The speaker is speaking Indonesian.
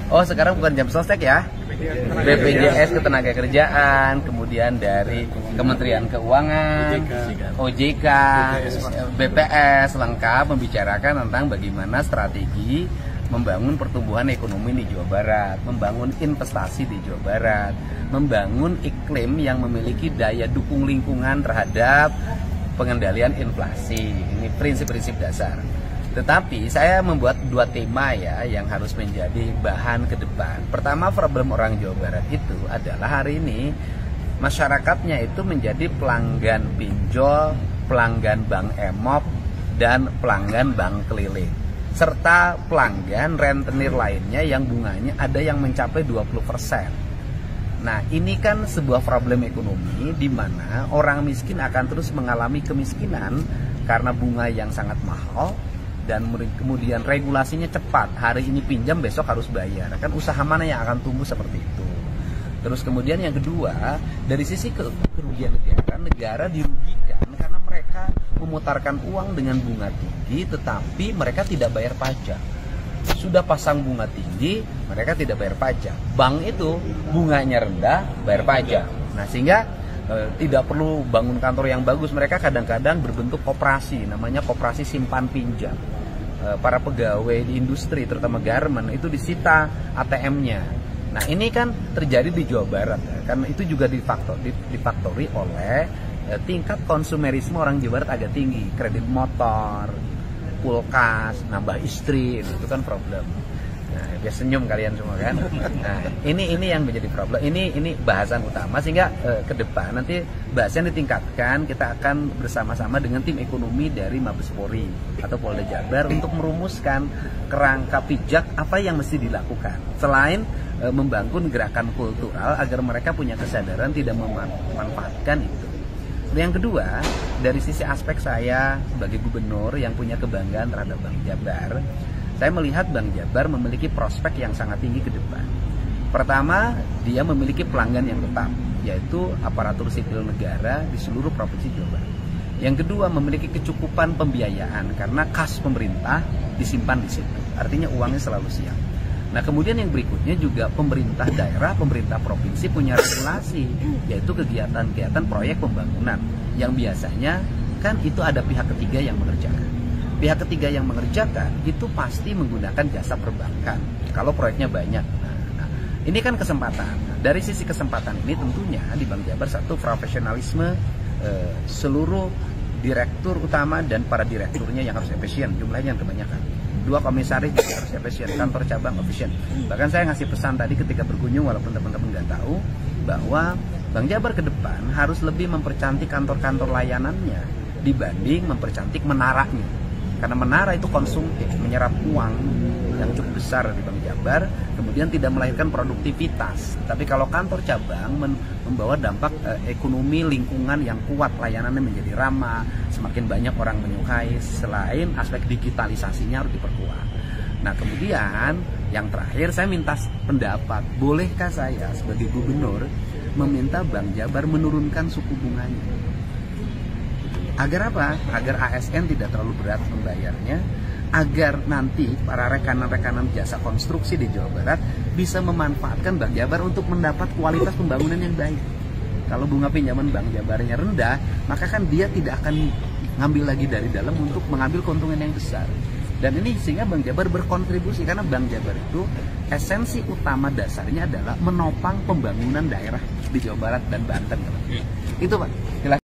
Oh, sekarang bukan jam sostek ya? BPJS Ketenagakerjaan, kemudian dari Kementerian Keuangan, OJK, BPS lengkap membicarakan tentang bagaimana strategi membangun pertumbuhan ekonomi di Jawa Barat, membangun investasi di Jawa Barat, membangun iklim yang memiliki daya dukung lingkungan terhadap pengendalian inflasi. Ini prinsip-prinsip dasar. Tetapi saya membuat dua tema ya yang harus menjadi bahan ke depan. Pertama, problem orang Jawa Barat itu adalah hari ini masyarakatnya itu menjadi pelanggan pinjol, pelanggan bank emop, dan pelanggan bank keliling. Serta pelanggan rentenir lainnya yang bunganya ada yang mencapai 20%. Nah, ini kan sebuah problem ekonomi di mana orang miskin akan terus mengalami kemiskinan karena bunga yang sangat mahal. Dan kemudian regulasinya cepat, hari ini pinjam besok harus bayar. Kan usaha mana yang akan tumbuh seperti itu. Terus kemudian yang kedua, dari sisi kerugian negara dirugikan karena mereka memutarkan uang dengan bunga tinggi tetapi mereka tidak bayar pajak. Sudah pasang bunga tinggi, mereka tidak bayar pajak. Bank itu bunganya rendah, bayar pajak. Nah, sehingga tidak perlu bangun kantor yang bagus, mereka kadang-kadang berbentuk koperasi, namanya koperasi simpan pinjam. Para pegawai di industri, terutama garment, itu disita ATM-nya. Nah, ini kan terjadi di Jawa Barat, ya. Karena itu juga difaktori oleh tingkat konsumerisme orang Jawa Barat agak tinggi, kredit motor, kulkas, nambah istri, itu kan problem. Nah, biar senyum kalian semua kan. Nah, ini yang menjadi problem. Ini bahasan utama sehingga ke depan nanti bahasan ditingkatkan. Kita akan bersama-sama dengan tim ekonomi dari Mabes Polri atau Polda Jabar untuk merumuskan kerangka pijak apa yang mesti dilakukan. Selain membangun gerakan kultural agar mereka punya kesadaran tidak memanfaatkan itu. Yang kedua, dari sisi aspek saya sebagai gubernur yang punya kebanggaan terhadap Bank Jabar, saya melihat Bank Jabar memiliki prospek yang sangat tinggi ke depan. Pertama, dia memiliki pelanggan yang tetap, yaitu aparatur sipil negara di seluruh provinsi Jawa Barat. Yang kedua, memiliki kecukupan pembiayaan karena kas pemerintah disimpan di situ. Artinya uangnya selalu siap. Nah, kemudian yang berikutnya juga pemerintah daerah, pemerintah provinsi punya regulasi, yaitu kegiatan-kegiatan proyek pembangunan yang biasanya kan itu ada pihak ketiga yang mengerjakan. Pihak ketiga yang mengerjakan itu pasti menggunakan jasa perbankan kalau proyeknya banyak. Nah, ini kan kesempatan. Dari sisi kesempatan ini tentunya di Bank Jabar satu profesionalisme seluruh direktur utama dan para direkturnya yang harus efisien, jumlahnya yang kebanyakan. 2 komisaris juga harus efisien, kantor cabang efisien. Bahkan saya ngasih pesan tadi ketika berkunjung, walaupun teman-teman nggak tahu, bahwa Bank Jabar ke depan harus lebih mempercantik kantor-kantor layanannya dibanding mempercantik menaranya. Karena menara itu konsumtif, menyerap uang yang cukup besar di Bank Jabar, kemudian tidak melahirkan produktivitas. Tapi kalau kantor cabang membawa dampak ekonomi lingkungan yang kuat, layanannya menjadi ramah, semakin banyak orang menyukai, selain aspek digitalisasinya harus diperkuat. Nah, kemudian yang terakhir saya minta pendapat, bolehkah saya sebagai gubernur meminta Bank Jabar menurunkan suku bunganya? Agar apa? Agar ASN tidak terlalu berat membayarnya, agar nanti para rekanan-rekanan jasa konstruksi di Jawa Barat bisa memanfaatkan Bank Jabar untuk mendapat kualitas pembangunan yang baik. Kalau bunga pinjaman Bank Jabarnya rendah, maka kan dia tidak akan ngambil lagi dari dalam untuk mengambil keuntungan yang besar. Dan ini sehingga Bank Jabar berkontribusi, karena Bank Jabar itu esensi utama dasarnya adalah menopang pembangunan daerah di Jawa Barat dan Banten. Itu Pak.